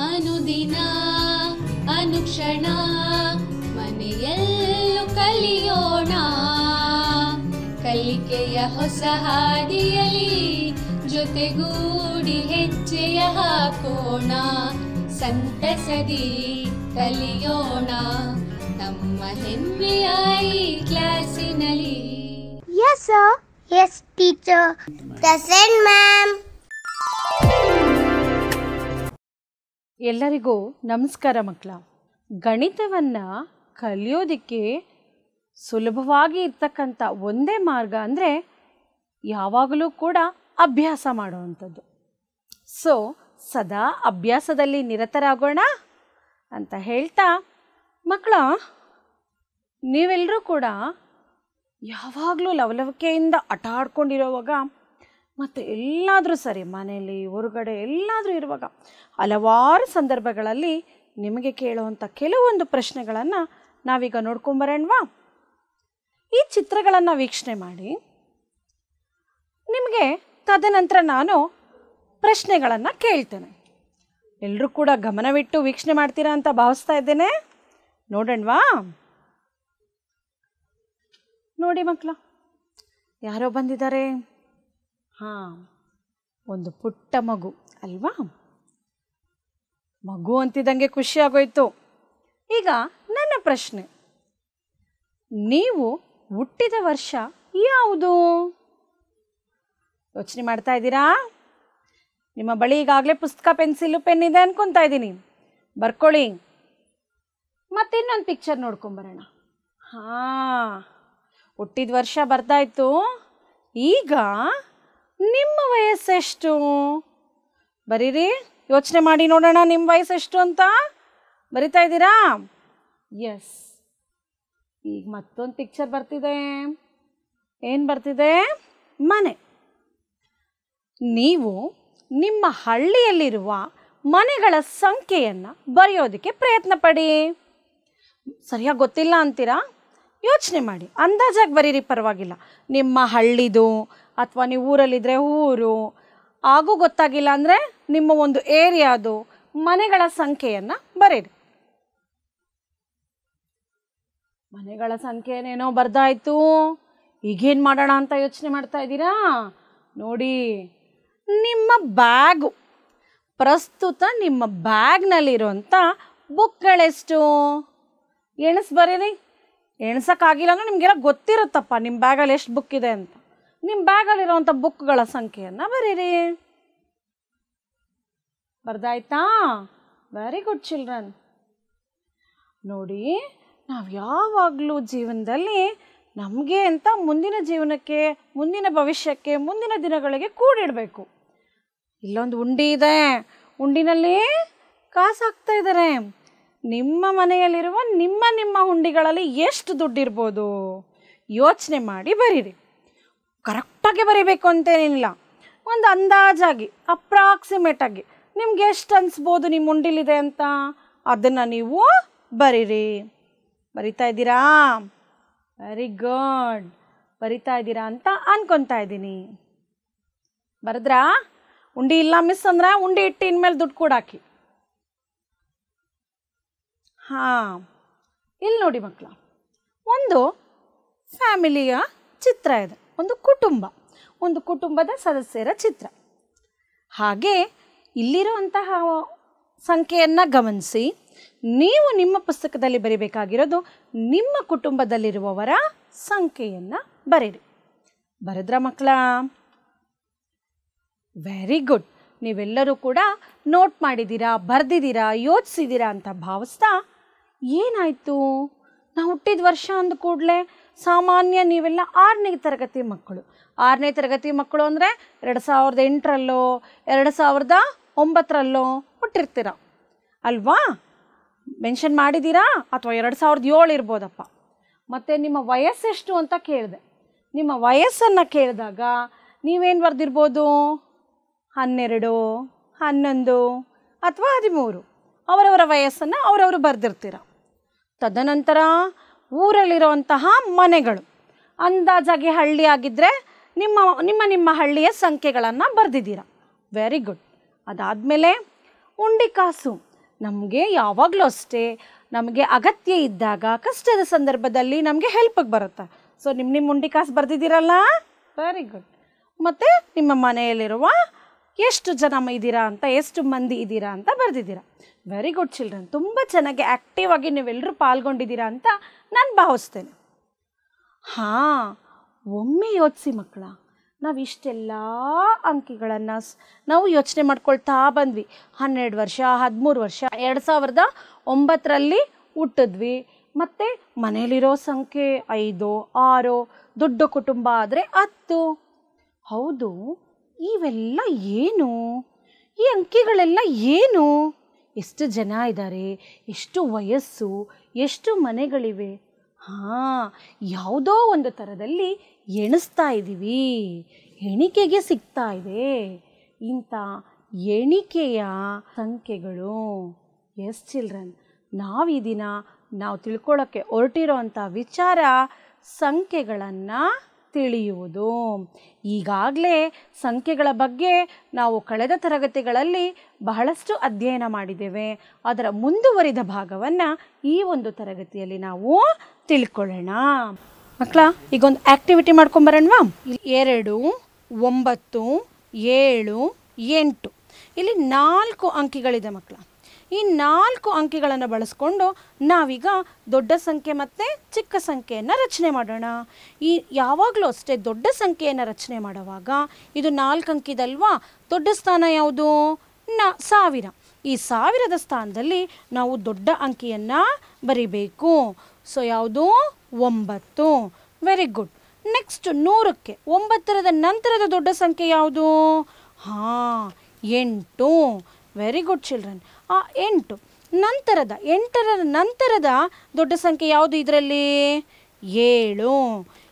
ಅನುದಿನ ಅನುಕ್ಷಣ ಮನೆಯಲ್ಲೂ ಕಲಿಯೋಣ, ಕಲಿಕೆಯ ಹೊಸ ಹಾದಿಯಲಿ ಜೊತೆಗೂಡಿ ಹೆಜ್ಜೆಯ ಹಾಕೋಣ, ಸಂತಸದಿ ಕಲಿಯೋಣ ನಮ್ಮ ಹೆಮ್ಮೆಯ ಈ ಕ್ಲಾಸಿನಲ್ಲಿ. Yes sir. Yes teacher. Present ma'am. ಎಲ್ಲರಿಗೂ ನಮಸ್ಕಾರ ಮಕ್ಕಳ. ಗಣಿತವನ್ನು ಕಲಿಯೋದಕ್ಕೆ ಸುಲಭವಾಗಿ ಇರ್ತಕ್ಕಂಥ ಒಂದೇ ಮಾರ್ಗ ಅಂದರೆ ಯಾವಾಗಲೂ ಕೂಡ ಅಭ್ಯಾಸ ಮಾಡುವಂಥದ್ದು. ಸೊ ಸದಾ ಅಭ್ಯಾಸದಲ್ಲಿ ನಿರತರಾಗೋಣ ಅಂತ ಹೇಳ್ತಾ ಮಕ್ಕಳ, ನೀವೆಲ್ಲರೂ ಕೂಡ ಯಾವಾಗಲೂ ಲವಲವಿಕೆಯಿಂದ ಆಟ ಆಡ್ಕೊಂಡಿರೋವಾಗ ಮತ್ತು ಎಲ್ಲಾದರೂ ಸರಿ ಮನೆಯಲ್ಲಿ ಹೊರಗಡೆ ಎಲ್ಲಾದರೂ ಇರುವಾಗ ಹಲವಾರು ಸಂದರ್ಭಗಳಲ್ಲಿ ನಿಮಗೆ ಕೇಳುವಂಥ ಕೆಲವೊಂದು ಪ್ರಶ್ನೆಗಳನ್ನು ನಾವೀಗ ನೋಡ್ಕೊಂಬರೋಣವಾ? ಈ ಚಿತ್ರಗಳನ್ನು ವೀಕ್ಷಣೆ ಮಾಡಿ ನಿಮಗೆ ತದನಂತರ ನಾನು ಪ್ರಶ್ನೆಗಳನ್ನು ಕೇಳ್ತೇನೆ. ಎಲ್ಲರೂ ಕೂಡ ಗಮನವಿಟ್ಟು ವೀಕ್ಷಣೆ ಮಾಡ್ತೀರಾ ಅಂತ ಭಾವಿಸ್ತಾ ಇದ್ದೇನೆ. ನೋಡೋಣವಾ? ನೋಡಿ ಮಕ್ಕಳ, ಯಾರೋ ಬಂದಿದ್ದಾರೆ. ಹಾಂ, ಒಂದು ಪುಟ್ಟ ಮಗು ಅಲ್ವಾ? ಮಗು ಅಂತಿದ್ದಂಗೆ ಖುಷಿ ಆಗೋಯ್ತು. ಈಗ ನನ್ನ ಪ್ರಶ್ನೆ, ನೀವು ಹುಟ್ಟಿದ ವರ್ಷ ಯಾವುದು? ಯೋಚನೆ ಮಾಡ್ತಾ ಇದ್ದೀರಾ? ನಿಮ್ಮ ಬಳಿ ಈಗಾಗಲೇ ಪುಸ್ತಕ, ಪೆನ್ಸಿಲು, ಪೆನ್ ಇದೆ ಅನ್ಕೊತಾ ಇದ್ದೀನಿ. ಬರ್ಕೊಳ್ಳಿ. ಮತ್ತಿನ್ನೊಂದು ಪಿಕ್ಚರ್ ನೋಡ್ಕೊಂಬರೋಣ. ಹಾಂ, ಹುಟ್ಟಿದ ವರ್ಷ ಬರ್ತಾಯಿತ್ತು. ಈಗ ನಿಮ್ಮ ವಯಸ್ಸೆಷ್ಟು? ಬರೀರಿ, ಯೋಚನೆ ಮಾಡಿ ನೋಡೋಣ ನಿಮ್ಮ ವಯಸ್ಸೆಷ್ಟು ಅಂತ. ಬರಿತಾ ಇದ್ದೀರಾ? ಎಸ್. ಈಗ ಮತ್ತೊಂದು ಪಿಕ್ಚರ್ ಬರ್ತಿದೆ. ಏನು ಬರ್ತಿದೆ? ಮನೆ. ನೀವು ನಿಮ್ಮ ಹಳ್ಳಿಯಲ್ಲಿರುವ ಮನೆಗಳ ಸಂಖ್ಯೆಯನ್ನು ಬರೆಯೋದಕ್ಕೆ ಪ್ರಯತ್ನ ಪಡಿ. ಸರಿಯಾಗಿ ಗೊತ್ತಿಲ್ಲ ಅಂತೀರಾ? ಯೋಚನೆ ಮಾಡಿ, ಅಂದಾಜಾಗಿ ಬರೀರಿ, ಪರವಾಗಿಲ್ಲ. ನಿಮ್ಮ ಹಳ್ಳಿದು ಅಥವಾ ನೀವು ಊರಲ್ಲಿದ್ದರೆ ಊರು, ಹಾಗೂ ಗೊತ್ತಾಗಿಲ್ಲ ಅಂದರೆ ನಿಮ್ಮ ಒಂದು ಏರಿಯಾದು ಮನೆಗಳ ಸಂಖ್ಯೆಯನ್ನು ಬರೀರಿ. ಮನೆಗಳ ಸಂಖ್ಯೆನೇನೋ ಬರ್ದಾಯ್ತು. ಈಗೇನು ಮಾಡೋಣ ಅಂತ ಯೋಚನೆ ಮಾಡ್ತಾ ಇದ್ದೀರಾ? ನೋಡಿ, ನಿಮ್ಮ ಬ್ಯಾಗು, ಪ್ರಸ್ತುತ ನಿಮ್ಮ ಬ್ಯಾಗ್ನಲ್ಲಿರುವಂಥ ಬುಕ್ಗಳೆಷ್ಟು ಬರೀರಿ. ಎಣ್ಸೋಕ್ಕಾಗಿಲ್ಲ ಅಂದರೆ ನಿಮಗೆಲ್ಲ ಗೊತ್ತಿರುತ್ತಪ್ಪ ನಿಮ್ಮ ಬ್ಯಾಗಲ್ಲಿ ಎಷ್ಟು ಬುಕ್ ಇದೆ ಅಂತ. ನಿಮ್ಮ ಬ್ಯಾಗಲ್ಲಿರೋವಂಥ ಬುಕ್ಗಳ ಸಂಖ್ಯೆಯನ್ನು ಬರೀರಿ. ಬರ್ದಾಯ್ತಾ? Very good children. ನೋಡಿ, ನಾವು ಯಾವಾಗಲೂ ಜೀವನದಲ್ಲಿ ನಮಗೆ ಅಂತ ಮುಂದಿನ ಜೀವನಕ್ಕೆ, ಮುಂದಿನ ಭವಿಷ್ಯಕ್ಕೆ, ಮುಂದಿನ ದಿನಗಳಿಗೆ ಕೂಡಿಡಬೇಕು. ಇಲ್ಲೊಂದು ಉಂಡಿ ಇದೆ, ಉಂಡಿನಲ್ಲಿ ಕಾಸು ಹಾಕ್ತಾ ಇದ್ದಾರೆ. ನಿಮ್ಮ ಮನೆಯಲ್ಲಿರುವ ನಿಮ್ಮ ಹುಂಡಿಗಳಲ್ಲಿ ಎಷ್ಟು ದುಡ್ಡಿರ್ಬೋದು ಯೋಚನೆ ಮಾಡಿ ಬರೀರಿ. ಕರೆಕ್ಟಾಗಿ ಬರೀಬೇಕು ಅಂತೇನಿಲ್ಲ, ಒಂದು ಅಂದಾಜಾಗಿ, ಅಪ್ರಾಕ್ಸಿಮೇಟಾಗಿ ನಿಮ್ಗೆ ಎಷ್ಟು ಅನಿಸ್ಬೋದು ನಿಮ್ಮ ಉಂಡಿಲಿದೆ ಅಂತ, ಅದನ್ನು ನೀವು ಬರೀರಿ. ಬರಿತಾ ಇದ್ದೀರಾ? Very good. ಬರಿತಾ ಇದ್ದೀರಾ ಅಂತ ಅನ್ಕೊತಾ ಇದ್ದೀನಿ. ಬರೆದ್ರಾ? ಉಂಡಿ ಇಲ್ಲ ಮಿಸ್ ಅಂದ್ರೆ ಉಂಡಿ ಇಟ್ಟು ಇನ್ಮೇಲೆ ದುಡ್ಡು ಕೂಡ ಹಾಕಿ. ಹಾಂ, ಇಲ್ಲಿ ನೋಡಿ ಮಕ್ಕಳ, ಒಂದು ಫ್ಯಾಮಿಲಿಯ ಚಿತ್ರ ಇದೆ, ಒಂದು ಕುಟುಂಬದ ಸದಸ್ಯರ ಚಿತ್ರ. ಹಾಗೆ ಇಲ್ಲಿರುವಂತಹ ಸಂಖ್ಯೆಯನ್ನು ಗಮನಿಸಿ ನೀವು ನಿಮ್ಮ ಪುಸ್ತಕದಲ್ಲಿ ಬರೀಬೇಕಾಗಿರೋದು ನಿಮ್ಮ ಕುಟುಂಬದಲ್ಲಿರುವವರ ಸಂಖ್ಯೆಯನ್ನು ಬರೀರಿ. ಬರೆದ್ರಾ ಮಕ್ಕಳ? Very good. ನೀವೆಲ್ಲರೂ ಕೂಡ ನೋಟ್ ಮಾಡಿದ್ದೀರಾ, ಬರೆದಿದ್ದೀರಾ, ಯೋಚಿಸಿದ್ದೀರಾ ಅಂತ ಭಾವಿಸ್ತಾ, ಏನಾಯಿತು, ನಾವು ಹುಟ್ಟಿದ ವರ್ಷ ಅಂದ ಕೂಡಲೇ ಸಾಮಾನ್ಯ ನೀವೆಲ್ಲ 6ನೇ ತರಗತಿ ಮಕ್ಕಳು. 6ನೇ ತರಗತಿ ಮಕ್ಕಳು ಅಂದರೆ 2008ರಲ್ಲೋ 2009ರಲ್ಲೋ ಹುಟ್ಟಿರ್ತೀರ ಅಲ್ವಾ? ಮೆನ್ಷನ್ ಮಾಡಿದ್ದೀರಾ? ಅಥವಾ 2007 ಇರ್ಬೋದಪ್ಪ. ಮತ್ತು ನಿಮ್ಮ ವಯಸ್ಸೆಷ್ಟು ಅಂತ ಕೇಳಿದೆ. ನಿಮ್ಮ ವಯಸ್ಸನ್ನು ಕೇಳಿದಾಗ ನೀವೇನು ಬರೆದಿರ್ಬೋದು? 12, 11 ಅಥವಾ 13 ಅವರವರ ವಯಸ್ಸನ್ನು ಅವರವರು ಬರೆದಿರ್ತೀರ. ತದನಂತರ ಊರಲ್ಲಿರುವಂತಹ ಮನೆಗಳು, ಅಂದಾಜಾಗಿ ಹಳ್ಳಿ ಆಗಿದ್ದರೆ ನಿಮ್ಮ ಹಳ್ಳಿಯ ಸಂಖ್ಯೆಗಳನ್ನು ಬರೆದಿದ್ದೀರ. Very good. ಅದಾದಮೇಲೆ ಉಂಡಿ ಕಾಸು. ನಮಗೆ ಯಾವಾಗಲೂ ಅಷ್ಟೇ, ನಮಗೆ ಅಗತ್ಯ ಇದ್ದಾಗ, ಕಷ್ಟದ ಸಂದರ್ಭದಲ್ಲಿ ನಮಗೆ ಹೆಲ್ಪಿಗೆ ಬರುತ್ತೆ. ಸೊ ನಿಮ್ಮ ಉಂಡಿ ಕಾಸು ಬರೆದಿದ್ದೀರಲ್ಲ, ವೆರಿ ಗುಡ್. ಮತ್ತು ನಿಮ್ಮ ಮನೆಯಲ್ಲಿರುವ ಎಷ್ಟು ಜನ ಇದ್ದೀರಾ ಅಂತ, ಎಷ್ಟು ಮಂದಿ ಇದ್ದೀರಾ ಅಂತ ಬರೆದಿದ್ದೀರಾ. Very good children. ತುಂಬ ಚೆನ್ನಾಗಿ ಆ್ಯಕ್ಟಿವ್ ಆಗಿ ನೀವೆಲ್ಲರೂ ಪಾಲ್ಗೊಂಡಿದ್ದೀರಾ ಅಂತ ನಾನು ಭಾವಿಸ್ತೇನೆ. ಹಾಂ, ಒಮ್ಮೆ ಯೋಚಿಸಿ ಮಕ್ಕಳ, ನಾವು ಇಷ್ಟೆಲ್ಲ ಅಂಕಿಗಳನ್ನು ನಾವು ಯೋಚನೆ ಮಾಡ್ಕೊಳ್ತಾ ಬಂದ್ವಿ. 12 ವರ್ಷ, 13 ವರ್ಷ, 2009ರಲ್ಲಿ ಹುಟ್ಟಿದ್ವಿ. ಮತ್ತು ಮನೇಲಿರೋ ಸಂಖ್ಯೆ 5, 6, ದೊಡ್ಡ ಕುಟುಂಬ ಆದರೆ 10. ಹೌದು, ಇವೆಲ್ಲ ಏನು? ಈ ಅಂಕಿಗಳೆಲ್ಲ ಏನು? ಎಷ್ಟು ಜನ ಇದ್ದಾರೆ, ಎಷ್ಟು ವಯಸ್ಸು, ಎಷ್ಟು ಮನೆಗಳಿವೆ? ಹಾಂ, ಯಾವುದೋ ಒಂದು ಥರದಲ್ಲಿ ಎಣಿಸ್ತಾ ಇದ್ದೀವಿ, ಎಣಿಕೆಗೆ ಸಿಗ್ತಾ ಇದೆ ಇಂಥ ಎಣಿಕೆಯ ಸಂಖ್ಯೆಗಳು. ಎಸ್ ಚಿಲ್ಡ್ರನ್, ನಾವು ಈ ದಿನ ನಾವು ತಿಳ್ಕೊಳ್ಳೋಕ್ಕೆ ಹೊರಟಿರೋ ಅಂಥ ವಿಚಾರ ಸಂಖ್ಯೆಗಳನ್ನು ತಿಳಿಯುವುದು. ಈಗಾಗಲೇ ಸಂಖ್ಯೆಗಳ ಬಗ್ಗೆ ನಾವು ಕಳೆದ ತರಗತಿಗಳಲ್ಲಿ ಬಹಳಷ್ಟು ಅಧ್ಯಯನ ಮಾಡಿದ್ದೇವೆ. ಅದರ ಮುಂದುವರಿದ ಭಾಗವನ್ನು ಈ ಒಂದು ತರಗತಿಯಲ್ಲಿ ನಾವು ತಿಳ್ಕೊಳ್ಳೋಣ. ಮಕ್ಕಳ, ಈಗೊಂದು ಆ್ಯಕ್ಟಿವಿಟಿ ಮಾಡ್ಕೊಂಬರೋಣವಾ? 2, 9, 7, 8 ಇಲ್ಲಿ 4 ಅಂಕಿಗಳಿದೆ ಮಕ್ಕಳ. ಈ 4 ಅಂಕಿಗಳನ್ನು ಬಳಸ್ಕೊಂಡು ನಾವೀಗ ದೊಡ್ಡ ಸಂಖ್ಯೆ ಮತ್ತು ಚಿಕ್ಕ ಸಂಖ್ಯೆಯನ್ನು ರಚನೆ ಮಾಡೋಣ. ಈ ಯಾವಾಗಲೂ ಅಷ್ಟೇ ದೊಡ್ಡ ಸಂಖ್ಯೆಯನ್ನು ರಚನೆ ಮಾಡುವಾಗ ಇದು 4 ಅಂಕಿದಲ್ವಾ? ದೊಡ್ಡ ಸ್ಥಾನ ಯಾವುದು? 1000. ಈ 1000ದ ಸ್ಥಾನದಲ್ಲಿ ನಾವು ದೊಡ್ಡ ಅಂಕಿಯನ್ನು ಬರಿಬೇಕು. ಸೊ ಯಾವುದು? 9. Very good. ನೆಕ್ಸ್ಟ್ 100ಕ್ಕೆ 9ರದ ನಂತರದ ದೊಡ್ಡ ಸಂಖ್ಯೆ ಯಾವುದು? ಹಾಂ, 8. Very good children. 8 ನಂತರದ 8ರ ನಂತರದ ದೊಡ್ಡ ಸಂಖ್ಯೆ ಯಾವುದು ಇದರಲ್ಲಿ? 7.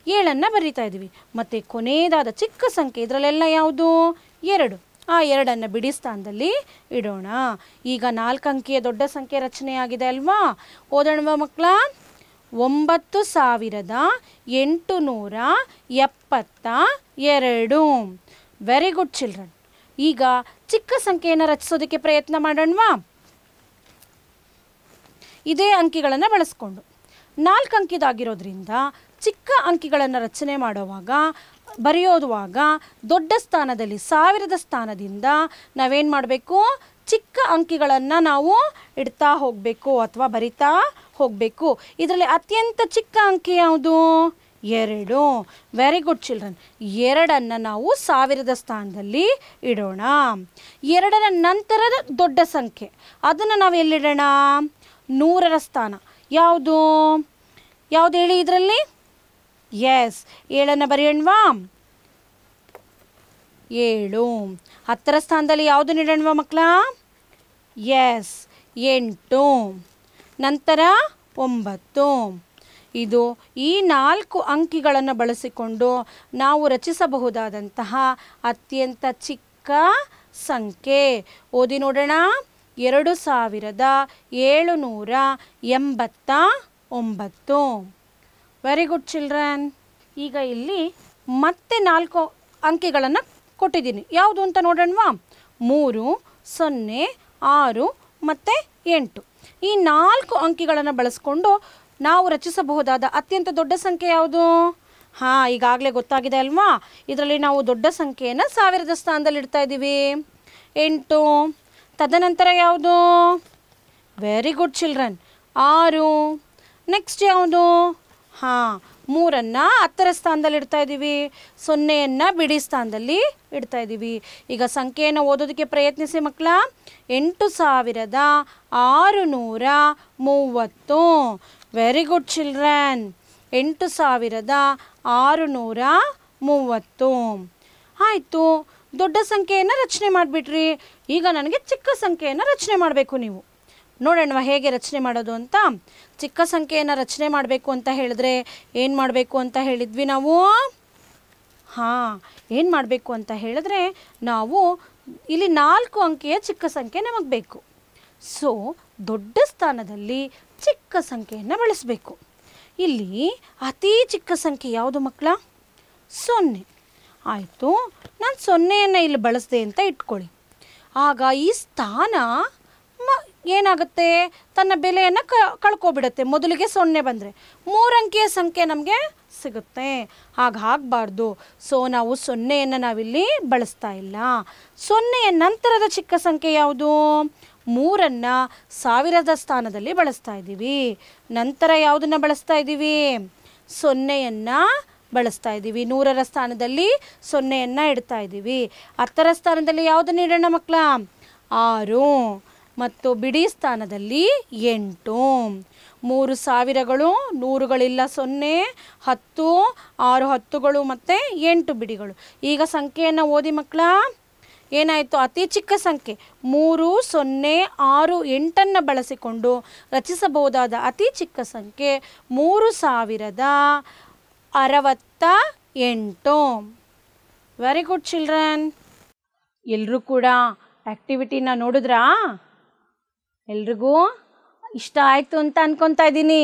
7ನ್ನು ಬರಿತಾ ಇದ್ದೀವಿ. ಮತ್ತು ಕೊನೆಯದಾದ ಚಿಕ್ಕ ಸಂಖ್ಯೆ ಇದರಲ್ಲೆಲ್ಲ ಯಾವುದು? 2. ಆ 2ನ್ನು ಬಿಡಿ ಸ್ಥಾನದಲ್ಲಿ ಇಡೋಣ. ಈಗ 4 ಅಂಕಿಯ ದೊಡ್ಡ ಸಂಖ್ಯೆ ರಚನೆಯಾಗಿದೆ ಅಲ್ವಾ? ಓದೋಣವಾ ಮಕ್ಕಳ? 9872. Very good children. ಈಗ ಚಿಕ್ಕ ಸಂಖ್ಯೆಯನ್ನು ರಚಿಸೋದಕ್ಕೆ ಪ್ರಯತ್ನ ಮಾಡೋಣವಾ? ಇದೇ ಅಂಕಿಗಳನ್ನು ಬಳಸ್ಕೊಂಡು 4 ಅಂಕಿದಾಗಿರೋದ್ರಿಂದ ಚಿಕ್ಕ ಅಂಕಿಗಳನ್ನು ರಚನೆ ಬರೆಯೋದುವಾಗ ದೊಡ್ಡ ಸ್ಥಾನದಲ್ಲಿ 1000ದ ಸ್ಥಾನದಿಂದ ನಾವೇನು ಮಾಡಬೇಕು? ಚಿಕ್ಕ ಅಂಕಿಗಳನ್ನು ನಾವು ಇಡ್ತಾ ಹೋಗಬೇಕು ಅಥವಾ ಬರಿತಾ ಹೋಗಬೇಕು. ಇದರಲ್ಲಿ ಅತ್ಯಂತ ಚಿಕ್ಕ ಅಂಕಿ ಯಾವುದು? 2. Very good children. 2ನ್ನು ನಾವು 1000ದ ಸ್ಥಾನದಲ್ಲಿ ಇಡೋಣ. 2ರ ನಂತರದ ದೊಡ್ಡ ಸಂಖ್ಯೆ ಅದನ್ನು ನಾವು ಎಲ್ಲಿಡೋಣ? 100ರ ಸ್ಥಾನ. ಯಾವುದು ಹೇಳಿ ಇದರಲ್ಲಿ? ಎಸ್, 7ನ್ನು ಬರೆಯೋಣವಾ? 7. 10ರ ಸ್ಥಾನದಲ್ಲಿ ಯಾವುದು ಇಡೋಣವಾ ಮಕ್ಕಳ? ಎಸ್, 8. ನಂತರ 9. ಇದು ಈ 4 ಅಂಕಿಗಳನ್ನು ಬಳಸಿಕೊಂಡು ನಾವು ರಚಿಸಬಹುದಾದಂತಹ ಅತ್ಯಂತ ಚಿಕ್ಕ ಸಂಖ್ಯೆ. ಓದಿ ನೋಡೋಣ. 2789. Very good children. ಈಗ ಇಲ್ಲಿ ಮತ್ತೆ 4 ಅಂಕಿಗಳನ್ನು ಕೊಟ್ಟಿದ್ದೀನಿ. ಯಾವುದು ಅಂತ ನೋಡೋಣವಾ? 3, 0, 6 ಮತ್ತು 8. ಈ 4 ಅಂಕಿಗಳನ್ನು ಬಳಸ್ಕೊಂಡು ನಾವು ರಚಿಸಬಹುದಾದ ಅತ್ಯಂತ ದೊಡ್ಡ ಸಂಖ್ಯೆ ಯಾವುದು? ಹಾಂ, ಈಗಾಗಲೇ ಗೊತ್ತಾಗಿದೆ ಅಲ್ವಾ? ಇದರಲ್ಲಿ ನಾವು ದೊಡ್ಡ ಸಂಖ್ಯೆಯನ್ನು 1000ದ ಸ್ಥಾನದಲ್ಲಿ ಇಡ್ತಾ ಇದ್ದೀವಿ. 8. ತದನಂತರ ಯಾವುದು? Very good children, 6. ನೆಕ್ಸ್ಟ್ ಯಾವುದು? ಹಾಂ, 3ನ್ನು 10ರ ಸ್ಥಾನದಲ್ಲಿ ಇಡ್ತಾ ಇದ್ದೀವಿ. 0ಯನ್ನು ಬಿಡಿ ಸ್ಥಾನದಲ್ಲಿ ಇಡ್ತಾ ಇದ್ದೀವಿ. ಈಗ ಸಂಖ್ಯೆಯನ್ನು ಓದೋದಕ್ಕೆ ಪ್ರಯತ್ನಿಸಿ ಮಕ್ಕಳ. 8630. Very good children. 8630. ಆಯಿತು, ದೊಡ್ಡ ಸಂಖ್ಯೆಯನ್ನು ರಚನೆ ಮಾಡಿಬಿಟ್ರಿ. ಈಗ ನನಗೆ ಚಿಕ್ಕ ಸಂಖ್ಯೆಯನ್ನು ರಚನೆ ಮಾಡಬೇಕು. ನೀವು ನೋಡೋಣ ಹೇಗೆ ರಚನೆ ಮಾಡೋದು ಅಂತ. ಚಿಕ್ಕ ಸಂಖ್ಯೆಯನ್ನು ರಚನೆ ಮಾಡಬೇಕು ಅಂತ ಹೇಳಿದ್ರೆ ಏನು ಮಾಡಬೇಕು ಅಂತ ಹೇಳಿದ್ವಿ ನಾವು? ಹಾಂ, ಏನು ಮಾಡಬೇಕು ಅಂತ ಹೇಳಿದ್ರೆ ನಾವು ಇಲ್ಲಿ 4 ಅಂಕೆಯ ಚಿಕ್ಕ ಸಂಖ್ಯೆ ನಮಗೆ ಬೇಕು. ಸೊ ದೊಡ್ಡ ಸ್ಥಾನದಲ್ಲಿ ಚಿಕ್ಕ ಸಂಖ್ಯೆಯನ್ನು ಬಳಸಬೇಕು. ಇಲ್ಲಿ ಅತಿ ಚಿಕ್ಕ ಸಂಖ್ಯೆ ಯಾವುದು ಮಕ್ಕಳ? 0. ಆಯಿತು, ನಾನು 0ಯನ್ನು ಇಲ್ಲಿ ಬಳಸಿದೆ ಅಂತ ಇಟ್ಕೊಳ್ಳಿ. ಆಗ ಈ ಸ್ಥಾನ ಏನಾಗುತ್ತೆ, ತನ್ನ ಬೆಲೆಯನ್ನು ಕಳ್ಕೊಬಿಡುತ್ತೆ. ಮೊದಲಿಗೆ 0 ಬಂದರೆ 3 ಅಂಕಿಯ ಸಂಖ್ಯೆ ನಮಗೆ ಸಿಗುತ್ತೆ. ಹಾಗಾಗಬಾರ್ದು. ಸೊ ನಾವು 0ಯನ್ನು ನಾವಿಲ್ಲಿ ಬಳಸ್ತಾ ಇಲ್ಲ. 0ಯ ನಂತರದ ಚಿಕ್ಕ ಸಂಖ್ಯೆ ಯಾವುದು? 3ನ್ನು 1000ದ ಸ್ಥಾನದಲ್ಲಿ ಬಳಸ್ತಾ ಇದ್ದೀವಿ. ನಂತರ ಯಾವುದನ್ನು ಬಳಸ್ತಾ ಇದ್ದೀವಿ? 0ಯನ್ನು ಬಳಸ್ತಾ ಇದ್ದೀವಿ. 100ರ ಸ್ಥಾನದಲ್ಲಿ 0ಯನ್ನು ಇಡ್ತಾ ಇದ್ದೀವಿ. 10ರ ಸ್ಥಾನದಲ್ಲಿ ಯಾವುದನ್ನು ಇಡೋಣ ಮಕ್ಕಳ? 6. ಮತ್ತು ಬಿಡಿ ಸ್ಥಾನದಲ್ಲಿ 8. 3000ಗಳು, 100ಗಳಿಲ್ಲ 0, 10, 6 10ಗಳು ಮತ್ತು 8 ಬಿಡಿಗಳು. ಈಗ ಸಂಖ್ಯೆಯನ್ನು ಓದಿ ಮಕ್ಕಳ. ಏನಾಯಿತು? ಅತಿ ಚಿಕ್ಕ ಸಂಖ್ಯೆ 3, 0, 6, 8ನ್ನು ಬಳಸಿಕೊಂಡು ರಚಿಸಬಹುದಾದ ಅತಿ ಚಿಕ್ಕ ಸಂಖ್ಯೆ 3068. Very good children. ಎಲ್ಲರೂ ಕೂಡ ಆ್ಯಕ್ಟಿವಿಟಿನ ನೋಡಿದ್ರಾ? ಎಲ್ರಿಗೂ ಇಷ್ಟ ಆಯಿತು ಅಂತ ಅಂದ್ಕೊತಾ ಇದ್ದೀನಿ.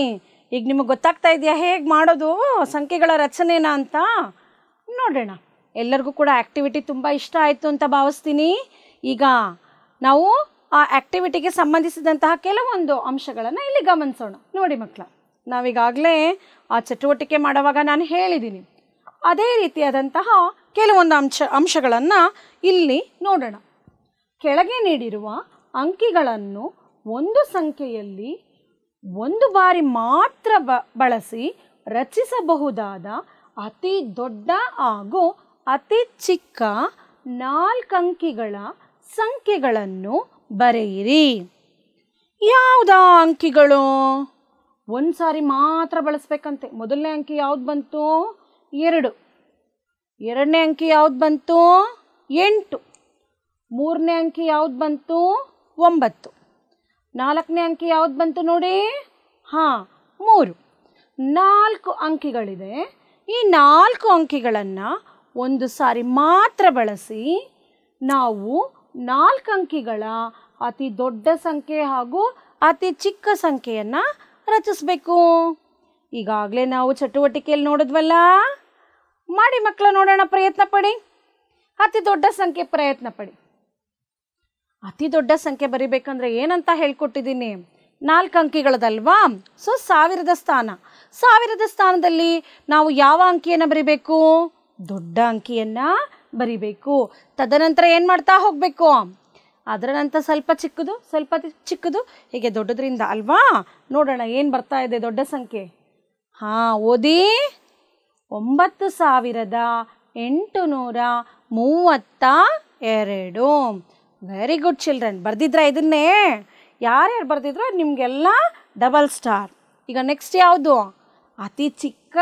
ಈಗ ನಿಮಗೆ ಗೊತ್ತಾಗ್ತಾ ಇದೆಯಾ ಹೇಗೆ ಮಾಡೋದು ಸಂಖ್ಯೆಗಳ ರಚನೆನ ಅಂತ? ನೋಡೋಣ. ಎಲ್ಲರಿಗೂ ಕೂಡ ಆ್ಯಕ್ಟಿವಿಟಿ ತುಂಬ ಇಷ್ಟ ಆಯಿತು ಅಂತ ಭಾವಿಸ್ತೀನಿ. ಈಗ ನಾವು ಆ ಆ್ಯಕ್ಟಿವಿಟಿಗೆ ಸಂಬಂಧಿಸಿದಂತಹ ಕೆಲವೊಂದು ಅಂಶಗಳನ್ನು ಇಲ್ಲಿ ಗಮನಿಸೋಣ. ನೋಡಿ ಮಕ್ಕಳ, ನಾವೀಗಾಗಲೇ ಆ ಚಟುವಟಿಕೆ ಮಾಡುವಾಗ ನಾನು ಹೇಳಿದ್ದೀನಿ. ಅದೇ ರೀತಿಯಾದಂತಹ ಕೆಲವೊಂದು ಅಂಶಗಳನ್ನು ಇಲ್ಲಿ ನೋಡೋಣ. ಕೆಳಗೆ ನೀಡಿರುವ ಅಂಕಿಗಳನ್ನು ಒಂದು ಸಂಖ್ಯೆಯಲ್ಲಿ ಒಂದು ಬಾರಿ ಮಾತ್ರ ಬಳಸಿ ರಚಿಸಬಹುದಾದ ಅತಿ ದೊಡ್ಡ ಹಾಗೂ ಅತಿ ಚಿಕ್ಕ 4 ಅಂಕಿಗಳ ಸಂಖ್ಯೆಗಳನ್ನು ಬರೆಯಿರಿ. ಯಾವುದಾ ಅಂಕಿಗಳು? ಒಂದು ಸಾರಿ ಮಾತ್ರ ಬಳಸಬೇಕಂತೆ. ಮೊದಲನೇ ಅಂಕಿ ಯಾವ್ದು ಬಂತು? 2. ಎರಡನೇ ಅಂಕಿ ಯಾವ್ದು ಬಂತು? 8. ಮೂರನೇ ಅಂಕಿ ಯಾವ್ದು ಬಂತು? 9. ನಾಲ್ಕನೇ ಅಂಕಿ ಯಾವ್ದು ಬಂತು ನೋಡಿ? 3. 4 ಅಂಕಿಗಳಿದೆ. ಈ 4 ಅಂಕಿಗಳನ್ನು ಒಂದು ಸಾರಿ ಮಾತ್ರ ಬಳಸಿ ನಾವು 4 ಅಂಕಿಗಳ ಅತಿ ದೊಡ್ಡ ಸಂಖ್ಯೆ ಹಾಗೂ ಅತಿ ಚಿಕ್ಕ ಸಂಖ್ಯೆಯನ್ನು ರಚಿಸಬೇಕು. ಈಗಾಗಲೇ ನಾವು ಚಟುವಟಿಕೆಯಲ್ಲಿ ನೋಡಿದ್ವಲ್ಲ. ಮಾಡಿ ಮಕ್ಕಳು, ನೋಡೋಣ. ಪ್ರಯತ್ನ ಪಡಿ. ಅತಿ ದೊಡ್ಡ ಸಂಖ್ಯೆ ಪ್ರಯತ್ನ ಪಡಿ. ಅತಿ ದೊಡ್ಡ ಸಂಖ್ಯೆ ಬರಿಬೇಕಂದ್ರೆ ಏನಂತ ಹೇಳ್ಕೊಟ್ಟಿದ್ದೀನಿ? 4 ಅಂಕಿಗಳದಲ್ವಾ? ಸೊ 1000ದ ಸ್ಥಾನ. 1000ದ ಸ್ಥಾನದಲ್ಲಿ ನಾವು ಯಾವ ಅಂಕಿಯನ್ನು ಬರಿಬೇಕು? ದೊಡ್ಡ ಅಂಕಿಯನ್ನು ಬರಿಬೇಕು. ತದನಂತರ ಏನು ಮಾಡ್ತಾ ಹೋಗಬೇಕು? ಅದರ ನಂತರ ಸ್ವಲ್ಪ ಚಿಕ್ಕದು, ಸ್ವಲ್ಪ ಚಿಕ್ಕದು, ಹೀಗೆ ದೊಡ್ಡದ್ರಿಂದ ಅಲ್ವಾ? ನೋಡೋಣ ಏನು ಬರ್ತಾ ಇದೆ ದೊಡ್ಡ ಸಂಖ್ಯೆ. ಓದಿ. 9832. Very good children. ಬರ್ದಿದ್ರಾ ಇದನ್ನೇ? ಯಾರ್ಯಾರು ಬರ್ದಿದ್ರೋ ನಿಮಗೆಲ್ಲ ಡಬಲ್ ಸ್ಟಾರ್. ಈಗ ನೆಕ್ಸ್ಟ್ ಯಾವುದು? ಅತಿ ಚಿಕ್ಕ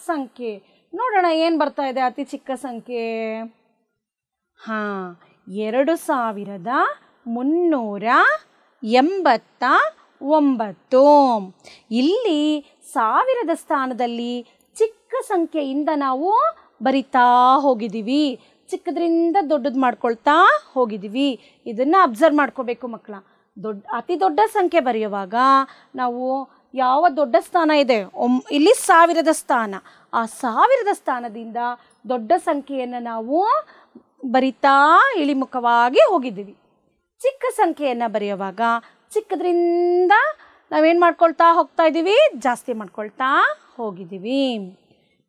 ಸಂಖ್ಯೆ. ನೋಡೋಣ ಏನು ಬರ್ತಾ ಇದೆ ಅತಿ ಚಿಕ್ಕ ಸಂಖ್ಯೆ. 2389. ಇಲ್ಲಿ 1000ದ ಸ್ಥಾನದಲ್ಲಿ ಚಿಕ್ಕ ಸಂಖ್ಯೆಯಿಂದ ನಾವು ಬರಿತಾ ಹೋಗಿದ್ದೀವಿ. ಚಿಕ್ಕದ್ರಿಂದ ದೊಡ್ಡದು ಮಾಡ್ಕೊಳ್ತಾ ಹೋಗಿದ್ದೀವಿ. ಇದನ್ನು ಅಬ್ಸರ್ವ್ ಮಾಡ್ಕೋಬೇಕು ಮಕ್ಕಳ. ಅತಿ ದೊಡ್ಡ ಸಂಖ್ಯೆ ಬರೆಯುವಾಗ ನಾವು ಯಾವ ದೊಡ್ಡ ಸ್ಥಾನ ಇದೆ? ಇಲ್ಲಿ 1000ದ ಸ್ಥಾನ. ಆ 1000ದ ಸ್ಥಾನದಿಂದ ದೊಡ್ಡ ಸಂಖ್ಯೆಯನ್ನು ನಾವು ಬರಿತಾ ಇಳಿಮುಖವಾಗಿ ಹೋಗಿದ್ದೀವಿ. ಚಿಕ್ಕ ಸಂಖ್ಯೆಯನ್ನು ಬರೆಯುವಾಗ ಚಿಕ್ಕದ್ರಿಂದ ನಾವೇನು ಮಾಡ್ಕೊಳ್ತಾ ಹೋಗ್ತಾ ಇದ್ದೀವಿ? ಜಾಸ್ತಿ ಮಾಡ್ಕೊಳ್ತಾ ಹೋಗಿದ್ದೀವಿ.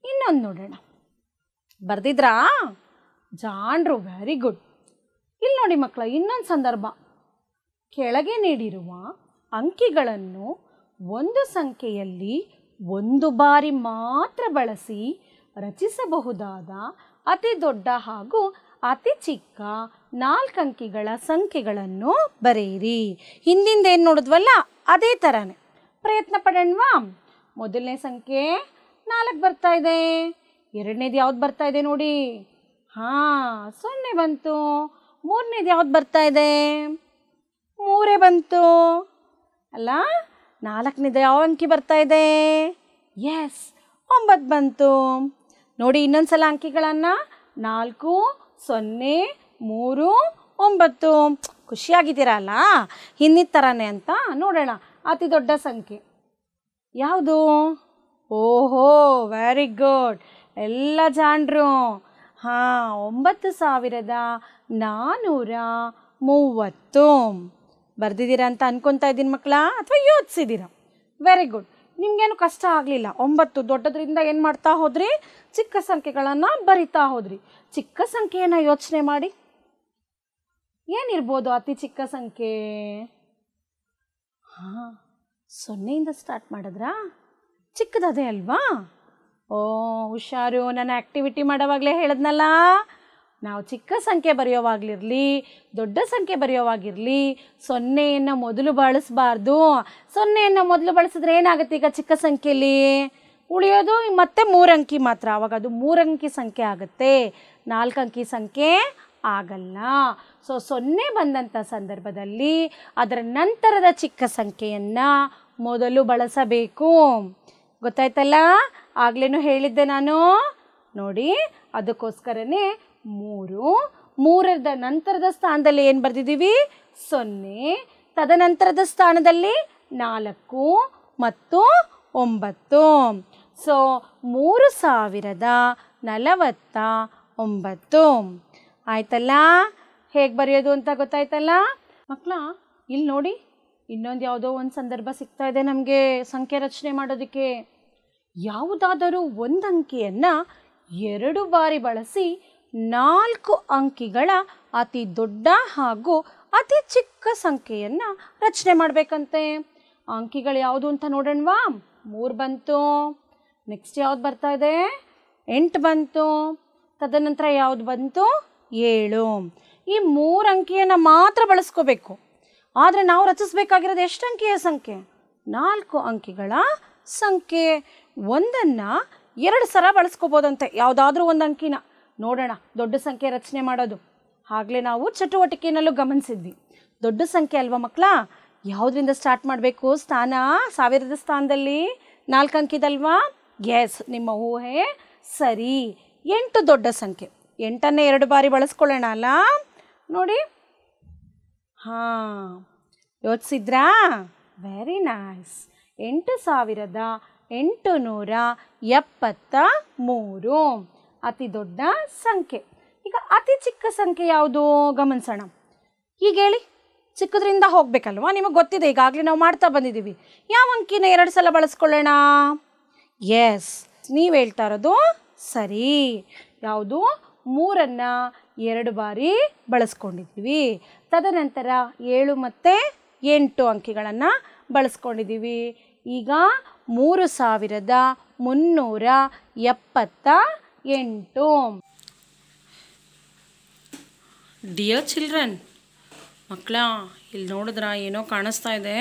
ಇನ್ನೊಂದು ನೋಡೋಣ. ಬರ್ದಿದ್ರಾ? ಜಾಣ್ರು. Very good. ಇಲ್ಲಿ ನೋಡಿ ಮಕ್ಕಳ, ಇನ್ನೊಂದು ಸಂದರ್ಭ. ಕೆಳಗೆ ನೀಡಿರುವ ಅಂಕಿಗಳನ್ನು ಒಂದು ಸಂಖ್ಯೆಯಲ್ಲಿ ಒಂದು ಬಾರಿ ಮಾತ್ರ ಬಳಸಿ ರಚಿಸಬಹುದಾದ ಅತಿ ದೊಡ್ಡ ಹಾಗೂ ಅತಿ ಚಿಕ್ಕ 4 ಅಂಕಿಗಳ ಸಂಖ್ಯೆಗಳನ್ನು ಬರೆಯಿರಿ. ಹಿಂದಿಂದ ಏನು ನೋಡಿದ್ವಲ್ಲ ಅದೇ ಥರನೇ ಪ್ರಯತ್ನ ಪಡೋಣವಾ? ಮೊದಲನೇ ಸಂಖ್ಯೆ 4 ಬರ್ತಾ ಇದೆ. ಎರಡನೇದು ಯಾವ್ದು ಬರ್ತಾ ಇದೆ ನೋಡಿ? 0 ಬಂತು. ಮೂರನೇದು ಯಾವ್ದು ಬರ್ತಾ ಇದೆ? 3 ಬಂತು ಅಲ್ಲ? ನಾಲ್ಕನೇದು ಯಾವ ಅಂಕಿ ಬರ್ತಾ ಇದೆ? ಎಸ್, 9 ಬಂತು. ನೋಡಿ ಇನ್ನೊಂದು ಸಲ ಅಂಕಿಗಳನ್ನು. 4, 0, 3, 9. ಖುಷಿಯಾಗಿದ್ದೀರಲ್ಲ? ಹಿಂದಿನ ಥರನೇ ಅಂತ ನೋಡೋಣ. ಅತಿ ದೊಡ್ಡ ಸಂಖ್ಯೆ ಯಾವುದು? ಓಹೋ, ವೆರಿ ಗುಡ್. ಎಲ್ಲ ಜಾಣರು. 9492. 30 ಬರ್ದಿದ್ದೀರಾ ಅಂತ ಅನ್ಕೊತಾ ಇದ್ದೀನಿ ಮಕ್ಕಳ, ಅಥವಾ ಯೋಚಿಸಿದ್ದೀರಾ? Very good. ನಿಮಗೇನು ಕಷ್ಟ ಆಗಲಿಲ್ಲ. 9 ದೊಡ್ಡದ್ರಿಂದ ಏನು ಮಾಡ್ತಾ ಹೋದ್ರಿ? ಚಿಕ್ಕ ಸಂಖ್ಯೆಗಳನ್ನು ಬರಿತಾ ಹೋದ್ರಿ. ಚಿಕ್ಕ ಸಂಖ್ಯೆಯನ್ನು ಯೋಚನೆ ಮಾಡಿ. ಏನಿರ್ಬೋದು ಅತಿ ಚಿಕ್ಕ ಸಂಖ್ಯೆ? 0ಇಂದ ಸ್ಟಾರ್ಟ್ ಮಾಡಿದ್ರಾ? ಚಿಕ್ಕದದೇ ಅಲ್ವಾ? ಓ ಹುಷಾರು. ನಾನು ಆ್ಯಕ್ಟಿವಿಟಿ ಮಾಡೋವಾಗಲೇ ಹೇಳಿದ್ನಲ್ಲ, ನಾವು ಚಿಕ್ಕ ಸಂಖ್ಯೆ ಬರೆಯೋವಾಗಲಿರಲಿ, ದೊಡ್ಡ ಸಂಖ್ಯೆ ಬರೆಯೋವಾಗಿರಲಿ 0ಯನ್ನು ಮೊದಲು ಬಳಸಬಾರ್ದು. 0ಯನ್ನು ಮೊದಲು ಬಳಸಿದ್ರೆ ಏನಾಗುತ್ತೆ? ಈಗ ಚಿಕ್ಕ ಸಂಖ್ಯೆಯಲ್ಲಿ ಉಳಿಯೋದು ಮತ್ತೆ 3 ಅಂಕಿ ಮಾತ್ರ. ಆವಾಗ ಅದು 3 ಅಂಕಿ ಸಂಖ್ಯೆ ಆಗುತ್ತೆ, 4 ಅಂಕಿ ಸಂಖ್ಯೆ ಆಗಲ್ಲ. ಸೊ 0 ಬಂದಂಥ ಸಂದರ್ಭದಲ್ಲಿ ಅದರ ನಂತರದ ಚಿಕ್ಕ ಸಂಖ್ಯೆಯನ್ನು ಮೊದಲು ಬಳಸಬೇಕು. ಗೊತ್ತಾಯ್ತಲ್ಲ? ಆಗ್ಲೇನು ಹೇಳಿದ್ದೆ ನಾನು ನೋಡಿ. ಅದಕ್ಕೋಸ್ಕರನೇ 3ರ ನಂತರದ ಸ್ಥಾನದಲ್ಲಿ ಏನು ಬರೆದಿದ್ದೀವಿ? 0. ತದನಂತರದ ಸ್ಥಾನದಲ್ಲಿ 4 ಮತ್ತು 9. ಸೊ 3049 ಆಯ್ತಲ್ಲ? ಹೇಗೆ ಬರೆಯೋದು ಅಂತ ಗೊತ್ತಾಯ್ತಲ್ಲ ಮಕ್ಕಳ? ಇಲ್ಲಿ ನೋಡಿ, ಇನ್ನೊಂದು ಯಾವುದೋ ಒಂದು ಸಂದರ್ಭ ಸಿಗ್ತಾ ಇದೆ ನಮಗೆ ಸಂಖ್ಯೆ ರಚನೆ ಮಾಡೋದಕ್ಕೆ. ಯಾವುದಾದರೂ ಒಂದು ಅಂಕಿಯನ್ನು 2 ಬಾರಿ ಬಳಸಿ 4 ಅಂಕಿಗಳ ಅತಿ ದೊಡ್ಡ ಹಾಗೂ ಅತಿ ಚಿಕ್ಕ ಸಂಖ್ಯೆಯನ್ನು ರಚನೆ ಮಾಡಬೇಕಂತೆ. ಅಂಕಿಗಳು ಯಾವುದು ಅಂತ ನೋಡೋಣವಾ? 3 ಬಂತು. ನೆಕ್ಸ್ಟ್ ಯಾವ್ದು ಬರ್ತಾ ಇದೆ? 8 ಬಂತು. ತದನಂತರ ಯಾವುದು ಬಂತು? 7. ಈ 3 ಅಂಕಿಯನ್ನು ಮಾತ್ರ ಬಳಸ್ಕೋಬೇಕು. ಆದರೆ ನಾವು ರಚಿಸಬೇಕಾಗಿರೋದು ಎಷ್ಟು ಅಂಕಿಯ ಸಂಖ್ಯೆ? 4 ಅಂಕಿಗಳ ಸಂಖ್ಯೆ. ಒಂದನ್ನು 2 ಸಲ ಬಳಸ್ಕೋಬೋದಂತೆ, ಯಾವುದಾದ್ರೂ ಒಂದು ಅಂಕಿನ. ನೋಡೋಣ ದೊಡ್ಡ ಸಂಖ್ಯೆ ರಚನೆ ಮಾಡೋದು. ಆಗಲೇ ನಾವು ಚಟುವಟಿಕೆಯಲ್ಲೂ ಗಮನಿಸಿದ್ವಿ. ದೊಡ್ಡ ಸಂಖ್ಯೆ ಅಲ್ವಾ ಮಕ್ಕಳ? ಯಾವುದರಿಂದ ಸ್ಟಾರ್ಟ್ ಮಾಡಬೇಕು? ಸ್ಥಾನ 1000ದ ಸ್ಥಾನದಲ್ಲಿ 4 ಅಂಕಿದಲ್ವಾ? ಎಸ್, ನಿಮ್ಮ ಊಹೆ ಸರಿ. 8 ದೊಡ್ಡ ಸಂಖ್ಯೆ. 8ನ್ನು 2 ಬಾರಿ ಬಳಸ್ಕೊಳ್ಳೋಣ ಅಲ್ಲ? ನೋಡಿ, ಯೋಚಿಸಿದ್ರಾ? Very nice. 8873 ಅತಿ ದೊಡ್ಡ ಸಂಖ್ಯೆ. ಈಗ ಅತಿ ಚಿಕ್ಕ ಸಂಖ್ಯೆ ಯಾವುದು ಗಮನಿಸೋಣ. ಈಗ ಹೇಳಿ, ಚಿಕ್ಕದ್ರಿಂದ ಹೋಗ್ಬೇಕಲ್ವಾ? ನಿಮಗೆ ಗೊತ್ತಿದೆ, ಈಗಾಗಲೇ ನಾವು ಮಾಡ್ತಾ ಬಂದಿದ್ದೀವಿ. ಯಾವ ಅಂಕಿನ 2 ಸಲ ಬಳಸ್ಕೊಳ್ಳೋಣ? ಎಸ್, ನೀವು ಹೇಳ್ತಾ ಇರೋದು ಸರಿ. ಯಾವುದು? 3ನ್ನು 2 ಬಾರಿ ಬಳಸ್ಕೊಂಡಿದ್ದೀವಿ. ತದನಂತರ 7 ಮತ್ತು 8 ಅಂಕಿಗಳನ್ನು ಬಳಸ್ಕೊಂಡಿದ್ದೀವಿ. ಈಗ 3378. ಡಿಯರ್ ಚಿಲ್ಡ್ರನ್, ಮಕ್ಕಳ ಇಲ್ಲಿ ನೋಡಿದ್ರ ಏನೋ ಕಾಣಿಸ್ತಾ ಇದೆ.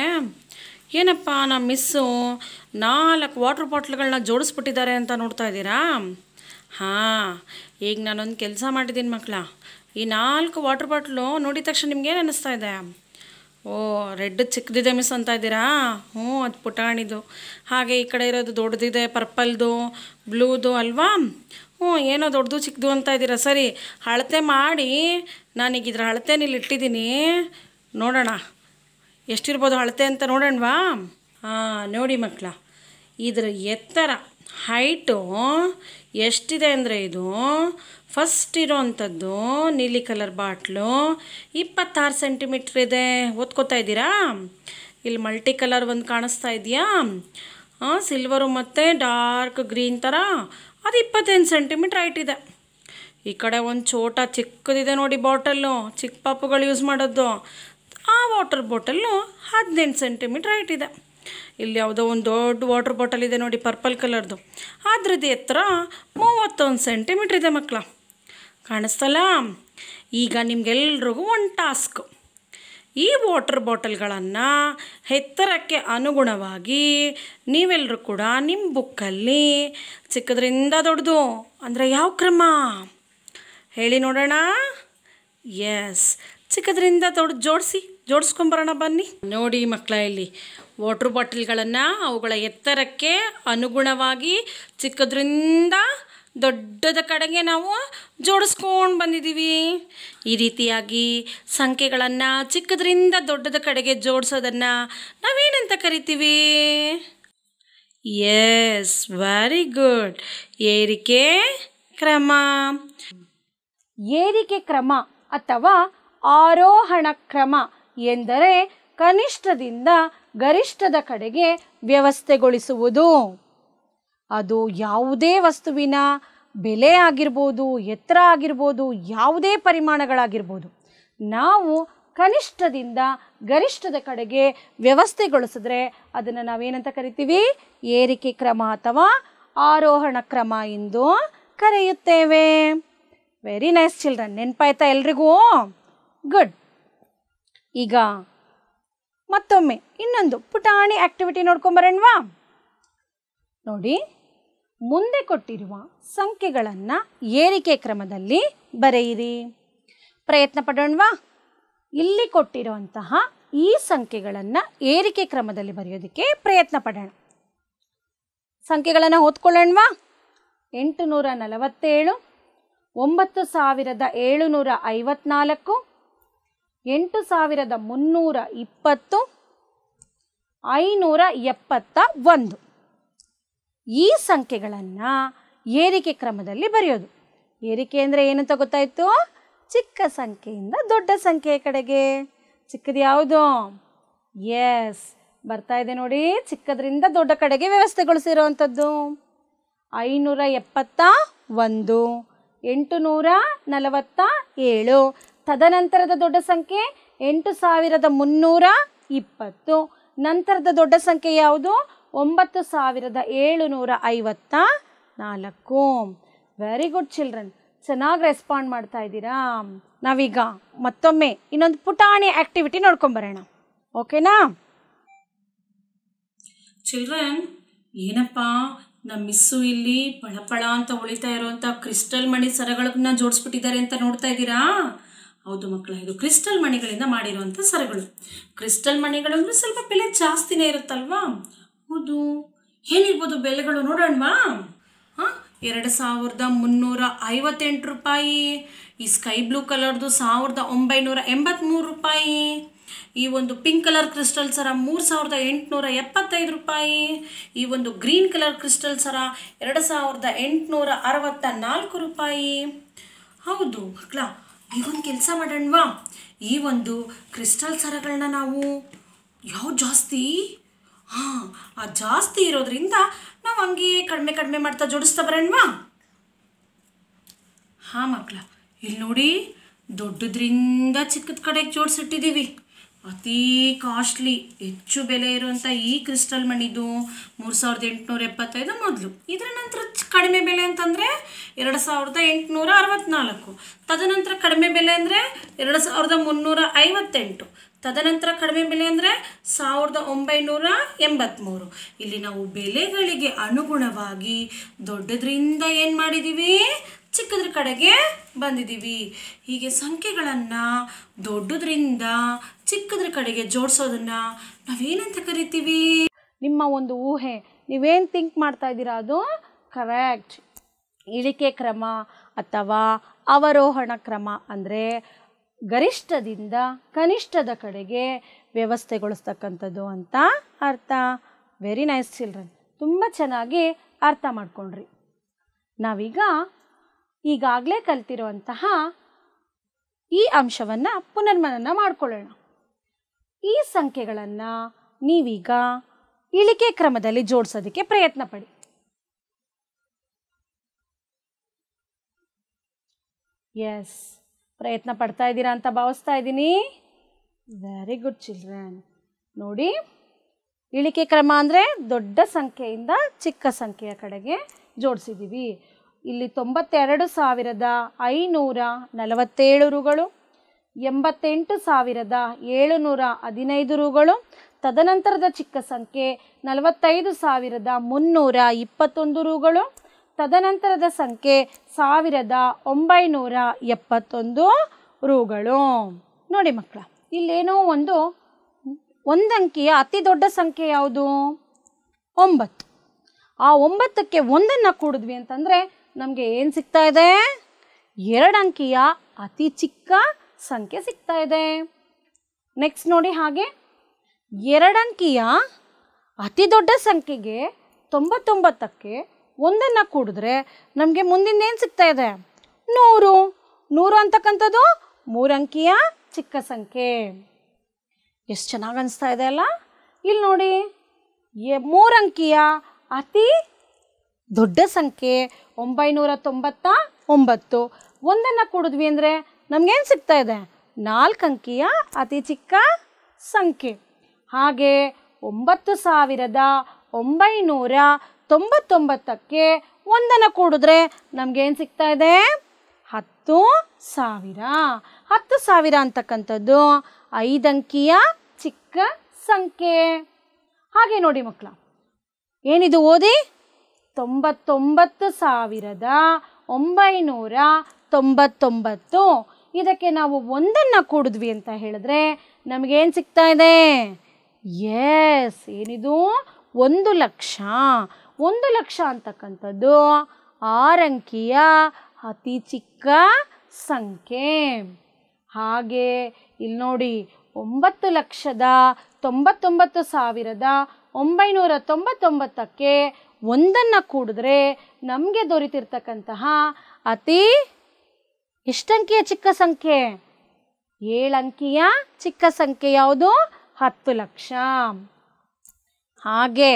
ಏನಪ್ಪ ನಮ್ಮ ಮಿಸ್ಸು 4 ವಾಟರ್ ಬಾಟ್ಲ್ಗಳನ್ನ ಜೋಡಿಸ್ಬಿಟ್ಟಿದ್ದಾರೆ ಅಂತ ನೋಡ್ತಾ ಇದ್ದೀರಾ? ಈಗ ನಾನೊಂದು ಕೆಲಸ ಮಾಡಿದ್ದೀನಿ ಮಕ್ಕಳ. ಈ 4 ವಾಟರ್ ಬಾಟ್ಲು ನೋಡಿದ ತಕ್ಷಣ ನಿಮ್ಗೇನು ಅನ್ನಿಸ್ತಾ ಇದೆ? ಓ, ರೆಡ್ ಚಿಕ್ಕದಿದೆ ಮಿಸ್ ಅಂತ ಇದ್ದೀರಾ? ಅದು ಪುಟಾಣಿದು. ಹಾಗೆ ಈ ಕಡೆ ಇರೋದು ದೊಡ್ಡದಿದೆ, ಪರ್ಪಲ್ದು, ಬ್ಲೂದು ಅಲ್ವಾ? ಏನೋ ದೊಡ್ಡದು ಚಿಕ್ಕದು ಅಂತ ಇದ್ದೀರಾ. ಸರಿ, ಅಳತೆ ಮಾಡಿ ನಾನೀಗ ಇದರ ಅಳತೆನ ಇಲ್ಲಿ ಇಟ್ಟಿದ್ದೀನಿ. ನೋಡೋಣ ಎಷ್ಟಿರ್ಬೋದು ಅಳತೆ ಅಂತ ನೋಡೋಣವಾ? ನೋಡಿ ಮಕ್ಕಳ, ಇದರ ಎತ್ತರ ಹೈಟು ಎಷ್ಟಿದೆ ಅಂದರೆ, ಇದು ಫಸ್ಟ್ ಇರೋವಂಥದ್ದು ನೀಲಿ ಕಲರ್ ಬಾಟ್ಲು 26 ಸೆಂಟಿಮೀಟ್ರ್ ಇದೆ. ಓದ್ಕೋತಾ ಇದ್ದೀರಾ? ಇಲ್ಲಿ ಮಲ್ಟಿ ಕಲರ್ ಒಂದು ಕಾಣಿಸ್ತಾ ಇದೆಯಾ? ಸಿಲ್ವರು ಮತ್ತು ಡಾರ್ಕ್ ಗ್ರೀನ್ ಥರ, ಅದು 25 ಸೆಂಟಿಮೀಟ್ರ್ ಹೈಟ್ ಇದೆ. ಈ ಕಡೆ ಒಂದು ಚೋಟ ಚಿಕ್ಕದಿದೆ ನೋಡಿ ಬಾಟಲ್ಲು, ಚಿಕ್ಕ ಪಾಪುಗಳು ಯೂಸ್ ಮಾಡೋದು. ಆ ವಾಟರ್ ಬಾಟಲ್ಲು 18 ಸೆಂಟಿಮೀಟ್ರ್ ಹೈಟ್ ಇದೆ. ಇಲ್ಲಿ ಯಾವುದೋ ಒಂದು ದೊಡ್ಡ ವಾಟರ್ ಬಾಟಲ್ ಇದೆ ನೋಡಿ, ಪರ್ಪಲ್ ಕಲರ್ದು. ಅದ್ರದ್ದು ಎತ್ತರ 31 ಸೆಂಟಿಮೀಟ್ರ್ ಇದೆ ಮಕ್ಕಳ. ಕಾಣಿಸ್ತಲ್ಲ? ಈಗ ನಿಮಗೆಲ್ರಿಗೂ ಒಂದು ಟಾಸ್ಕ್. ಈ ವಾಟರ್ ಬಾಟಲ್ಗಳನ್ನು ಎತ್ತರಕ್ಕೆ ಅನುಗುಣವಾಗಿ ನೀವೆಲ್ಲರೂ ಕೂಡ ನಿಮ್ಮ ಬುಕ್ಕಲ್ಲಿ ಚಿಕ್ಕದ್ರಿಂದ ದೊಡ್ಡದು ಅಂದರೆ ಯಾವ ಕ್ರಮ ಹೇಳಿ ನೋಡೋಣ. ಎಸ್, ಚಿಕ್ಕದ್ರಿಂದ ದೊಡ್ಡ ಜೋಡಿಸ್ಕೊಂಬರೋಣ ಬನ್ನಿ. ನೋಡಿ ಮಕ್ಕಳ, ಇಲ್ಲಿ ವಾಟರ್ ಬಾಟಲ್ಗಳನ್ನು ಅವುಗಳ ಎತ್ತರಕ್ಕೆ ಅನುಗುಣವಾಗಿ ಚಿಕ್ಕದ್ರಿಂದ ದೊಡ್ಡದ ಕಡೆಗೆ ನಾವು ಜೋಡಿಸ್ಕೊಂಡು ಬಂದಿದ್ದೀವಿ. ಈ ರೀತಿಯಾಗಿ ಸಂಖ್ಯೆಗಳನ್ನು ಚಿಕ್ಕದ್ರಿಂದ ದೊಡ್ಡದ ಕಡೆಗೆ ಜೋಡಿಸೋದನ್ನು ನಾವೇನಂತ ಕರಿತೀವಿ? Yes, very good. ಏರಿಕೆ ಕ್ರಮ. ಏರಿಕೆ ಕ್ರಮ ಅಥವಾ ಆರೋಹಣ ಕ್ರಮ ಎಂದರೆ ಕನಿಷ್ಠದಿಂದ ಗರಿಷ್ಠದ ಕಡೆಗೆ ವ್ಯವಸ್ಥೆಗೊಳಿಸುವುದು. ಅದು ಯಾವುದೇ ವಸ್ತುವಿನ ಬೆಲೆ ಆಗಿರ್ಬೋದು, ಎತ್ತರ ಆಗಿರ್ಬೋದು, ಯಾವುದೇ ಪರಿಮಾಣಗಳಾಗಿರ್ಬೋದು, ನಾವು ಕನಿಷ್ಠದಿಂದ ಗರಿಷ್ಠದ ಕಡೆಗೆ ವ್ಯವಸ್ಥೆಗೊಳಿಸಿದ್ರೆ ಅದನ್ನು ನಾವೇನಂತ ಕರಿತೀವಿ? ಏರಿಕೆ ಕ್ರಮ ಅಥವಾ ಆರೋಹಣ ಕ್ರಮ ಎಂದು ಕರೆಯುತ್ತೇವೆ. Very nice children. ನೆನಪಾಯ್ತಾ ಎಲ್ರಿಗೂ? ಗುಡ್. ಈಗ ಮತ್ತೊಮ್ಮೆ ಇನ್ನೊಂದು ಪುಟಾಣಿ ಆಕ್ಟಿವಿಟಿ ನೋಡ್ಕೊಂಬರೋಣವಾ? ನೋಡಿ, ಮುಂದೆ ಕೊಟ್ಟಿರುವ ಸಂಖ್ಯೆಗಳನ್ನು ಏರಿಕೆ ಕ್ರಮದಲ್ಲಿ ಬರೆಯಿರಿ. ಪ್ರಯತ್ನ ಪಡೋಣವಾ? ಇಲ್ಲಿ ಕೊಟ್ಟಿರುವಂತಹ ಈ ಸಂಖ್ಯೆಗಳನ್ನು ಏರಿಕೆ ಕ್ರಮದಲ್ಲಿ ಬರೆಯೋದಕ್ಕೆ ಪ್ರಯತ್ನ ಪಡೋಣ. ಸಂಖ್ಯೆಗಳನ್ನು ಓದ್ಕೊಳ್ಳೋಣವಾ? 847, 9754, 8320, 571. ಈ ಸಂಖ್ಯೆಗಳನ್ನು ಏರಿಕೆ ಕ್ರಮದಲ್ಲಿ ಬರೆಯೋದು. ಏರಿಕೆ ಅಂದರೆ ಏನಂತ ಗೊತ್ತಾಯಿತು? ಚಿಕ್ಕ ಸಂಖ್ಯೆಯಿಂದ ದೊಡ್ಡ ಸಂಖ್ಯೆಯ ಕಡೆಗೆ. ಚಿಕ್ಕದು ಯಾವುದು? ಎಸ್, ಬರ್ತಾ ಇದೆ ನೋಡಿ. ಚಿಕ್ಕದ್ರಿಂದ ದೊಡ್ಡ ಕಡೆಗೆ ವ್ಯವಸ್ಥೆಗೊಳಿಸಿರುವಂಥದ್ದು. 571, 847. ತದನಂತರದ ದೊಡ್ಡ ಸಂಖ್ಯೆ 8320. ನಂತರದ ದೊಡ್ಡ ಸಂಖ್ಯೆ ಯಾವುದು? 9754. ವೆರಿ ಗುಡ್ ಚಿಲ್ಡ್ರನ್, ಚೆನ್ನಾಗಿ ರೆಸ್ಪಾಂಡ್ ಮಾಡ್ತಾ ಇದ್ದೀರಾ. ನಾವೀಗ ಮತ್ತೊಮ್ಮೆ ಇನ್ನೊಂದು ಪುಟಾಣಿ ಆಕ್ಟಿವಿಟಿ ನೋಡ್ಕೊಂಬರೋಣ. ಓಕೆನಾ ಚಿಲ್ಡ್ರನ್? ಏನಪ್ಪ ನಮ್ಮ ಮಿಸ್ಸು ಇಲ್ಲಿ ಪಳಪಳ ಅಂತ ಹೊಳಿತಾ ಇರುವಂಥ ಕ್ರಿಸ್ಟಲ್ ಮಣಿ ಸರಗಳನ್ನ ಜೋಡಿಸ್ಬಿಟ್ಟಿದ್ದಾರೆ ಅಂತ ನೋಡ್ತಾ ಇದ್ದೀರಾ? ಹೌದು ಮಕ್ಕಳ, ಇದು ಕ್ರಿಸ್ಟಲ್ ಮಣಿಗಳಿಂದ ಮಾಡಿರುವಂಥ ಸರಗಳು. ಕ್ರಿಸ್ಟಲ್ ಮಣಿಗಳು ಅಂದರೆ ಸ್ವಲ್ಪ ಬೆಲೆ ಜಾಸ್ತಿನೇ ಇರುತ್ತಲ್ವಾ? ಹೌದು. ಏನಿರ್ಬೋದು ಬೆಲೆಗಳು ನೋಡೋಣವಾ? 2358 ರೂಪಾಯಿ. ಈ ಸ್ಕೈ ಬ್ಲೂ ಕಲರ್ದು 1983 ರೂಪಾಯಿ. ಈ ಒಂದು ಪಿಂಕ್ ಕಲರ್ ಕ್ರಿಸ್ಟಲ್ ಸರ 3875 ರೂಪಾಯಿ. ಈ ಒಂದು ಗ್ರೀನ್ ಕಲರ್ ಕ್ರಿಸ್ಟಲ್ ಸರ 2864 ರೂಪಾಯಿ. ಹೌದು ಮಕ್ಕಳ, ಈಗೊಂದು ಕೆಲಸ ಮಾಡೋಣವಾ? ಈ ಒಂದು ಕ್ರಿಸ್ಟಲ್ ಸರಗಳನ್ನ ನಾವು ಯಾವ್ದು ಜಾಸ್ತಿ ಆ ಜಾಸ್ತಿ ಇರೋದ್ರಿಂದ ನಾವು ಹಂಗೆ ಕಡಿಮೆ ಕಡಿಮೆ ಮಾಡ್ತಾ ಜೋಡಿಸ್ತಾ ಬರೋಣವಾ? ಹಾಂ ಮಕ್ಕಳ, ಇಲ್ಲಿ ನೋಡಿ, ದೊಡ್ಡದ್ರಿಂದ ಚಿಕ್ಕದ ಕಡೆಗೆ ಜೋಡಿಸಿಟ್ಟಿದ್ದೀವಿ. ಅತೀ ಕಾಸ್ಟ್ಲಿ, ಹೆಚ್ಚು ಬೆಲೆ ಇರುವಂಥ ಈ ಕ್ರಿಸ್ಟಲ್ ಮಣಿದು 3875 ಮೊದಲು. ಇದರ ನಂತರ ಕಡಿಮೆ ಬೆಲೆ ಅಂತಂದರೆ 2864. ತದನಂತರ ಕಡಿಮೆ ಬೆಲೆ ಅಂದರೆ 2358. ತದನಂತರ ಕಡಿಮೆ ಬೆಲೆ ಅಂದರೆ 1983. ಇಲ್ಲಿ ನಾವು ಬೆಲೆಗಳಿಗೆ ಅನುಗುಣವಾಗಿ ದೊಡ್ಡದ್ರಿಂದ ಏನು ಮಾಡಿದ್ದೀವಿ? ಚಿಕ್ಕದ್ರ ಕಡೆಗೆ ಬಂದಿದ್ದೀವಿ. ಹೀಗೆ ಸಂಖ್ಯೆಗಳನ್ನು ದೊಡ್ಡದ್ರಿಂದ ಚಿಕ್ಕದ್ರ ಕಡೆಗೆ ಜೋಡಿಸೋದನ್ನು ನಾವೇನಂತ ಕರಿತೀವಿ? ನಿಮ್ಮ ಒಂದು ಊಹೆ, ನೀವೇನು ಥಿಂಕ್ ಮಾಡ್ತಾ ಇದ್ದೀರಾ ಅದು ಕರೆಕ್ಟ್. ಇಳಿಕೆ ಕ್ರಮ ಅಥವಾ ಅವರೋಹಣ ಕ್ರಮ ಅಂದರೆ ಗರಿಷ್ಠದಿಂದ ಕನಿಷ್ಠದ ಕಡೆಗೆ ವ್ಯವಸ್ಥೆಗೊಳಿಸ್ತಕ್ಕಂಥದ್ದು ಅಂತ ಅರ್ಥ. ವೆರಿ ನೈಸ್ ಚಿಲ್ಡ್ರನ್, ತುಂಬ ಚೆನ್ನಾಗಿ ಅರ್ಥ ಮಾಡ್ಕೊಂಡ್ರಿ. ನಾವೀಗ ಈಗಾಗಲೇ ಕಲ್ತಿರುವಂತಹ ಈ ಅಂಶವನ್ನು ಪುನರ್ಮನನ ಮಾಡ್ಕೊಳ್ಳೋಣ. ಈ ಸಂಖ್ಯೆಗಳನ್ನು ನೀವೀಗ ಇಳಿಕೆ ಕ್ರಮದಲ್ಲಿ ಜೋಡಿಸೋದಕ್ಕೆ ಪ್ರಯತ್ನ ಪಡಿ. ಎಸ್, ಪ್ರಯತ್ನ ಪಡ್ತಾ ಇದ್ದೀರಾ ಅಂತ ಭಾವಿಸ್ತಾ ಇದ್ದೀನಿ. Very good children. ನೋಡಿ, ಇಳಿಕೆ ಕ್ರಮ ಅಂದರೆ ದೊಡ್ಡ ಸಂಖ್ಯೆಯಿಂದ ಚಿಕ್ಕ ಸಂಖ್ಯೆಯ ಕಡೆಗೆ ಜೋಡಿಸಿದ್ದೀವಿ. ಇಲ್ಲಿ 92,547 ರೂಗಳು, 88,715 ರೂಗಳು. ತದನಂತರದ ಚಿಕ್ಕ ಸಂಖ್ಯೆ 45,321 ರೂಗಳು. ತದನಂತರದ ಸಂಖ್ಯೆ 1971 ರೂಗಳು. ನೋಡಿ ಮಕ್ಕಳ, ಇಲ್ಲೇನೋ ಒಂದಂಕಿಯ ಅತಿ ದೊಡ್ಡ ಸಂಖ್ಯೆ ಯಾವುದು? 9. ಆ 9ಕ್ಕೆ 1 ಕೂಡಿದ್ವಿ ಅಂತಂದರೆ ನಮಗೆ ಏನು ಸಿಗ್ತಾ ಇದೆ? 2 ಅಂಕಿಯ ಅತಿ ಚಿಕ್ಕ ಸಂಖ್ಯೆ ಸಿಗ್ತಾ ಇದೆ. ನೆಕ್ಸ್ಟ್ ನೋಡಿ, ಹಾಗೆ 2 ಅಂಕಿಯ ಅತಿ ದೊಡ್ಡ ಸಂಖ್ಯೆಗೆ 99ಕ್ಕೆ 1 ಕೂಡಿದ್ರೆ ನಮಗೆ ಮುಂದಿನ ಏನು ಸಿಗ್ತಾ ಇದೆ? 100. 100 ಅಂತಕ್ಕಂಥದ್ದು 3 ಅಂಕಿಯ ಚಿಕ್ಕ ಸಂಖ್ಯೆ. ಎಷ್ಟು ಚೆನ್ನಾಗಿ ಅನಿಸ್ತಾ ಇದೆ ಅಲ್ಲ. ಇಲ್ಲಿ ನೋಡಿ, 3 ಅಂಕಿಯ ಅತಿ ದೊಡ್ಡ ಸಂಖ್ಯೆ 999. ಒಂದನ್ನು ಕೂಡಿದ್ವಿ ಅಂದರೆ ನಮಗೇನು ಸಿಗ್ತಾ ಇದೆ? 4 ಅಂಕಿಯ ಅತಿ ಚಿಕ್ಕ ಸಂಖ್ಯೆ. ಹಾಗೆ 9999ಕ್ಕೆ ಒಂದನ್ನು ಕೂಡಿದ್ರೆ ನಮಗೇನು ಸಿಗ್ತಾ ಇದೆ? 10,000. 10,000 ಅಂತಕ್ಕಂಥದ್ದು 5 ಅಂಕಿಯ ಚಿಕ್ಕ ಸಂಖ್ಯೆ. ಹಾಗೆ ನೋಡಿ ಮಕ್ಕಳ, ಏನಿದು ಓದಿ? 99,999. ಇದಕ್ಕೆ ನಾವು ಒಂದನ್ನು ಕೂಡಿದ್ವಿ ಅಂತ ಹೇಳಿದ್ರೆ ನಮಗೇನು ಸಿಗ್ತಾ ಇದೆ? ಎಸ್, ಏನಿದು? 1,00,000. 1,00,000 ಅಂತಕ್ಕಂಥದ್ದು 6 ಅಂಕಿಯ ಅತಿ ಚಿಕ್ಕ ಸಂಖ್ಯೆ. ಹಾಗೆ ಇಲ್ಲಿ ನೋಡಿ, 9,99,999ಕ್ಕೆ ಒಂದನ್ನು ಕೂಡಿದ್ರೆ ನಮಗೆ ದೊರೀತಿರ್ತಕ್ಕಂತಹ ಅತಿ ಎಷ್ಟಂಕಿಯ ಚಿಕ್ಕ ಸಂಖ್ಯೆ? 7 ಅಂಕಿಯ ಚಿಕ್ಕ ಸಂಖ್ಯೆ ಯಾವುದು? 10,00,000. ಹಾಗೆ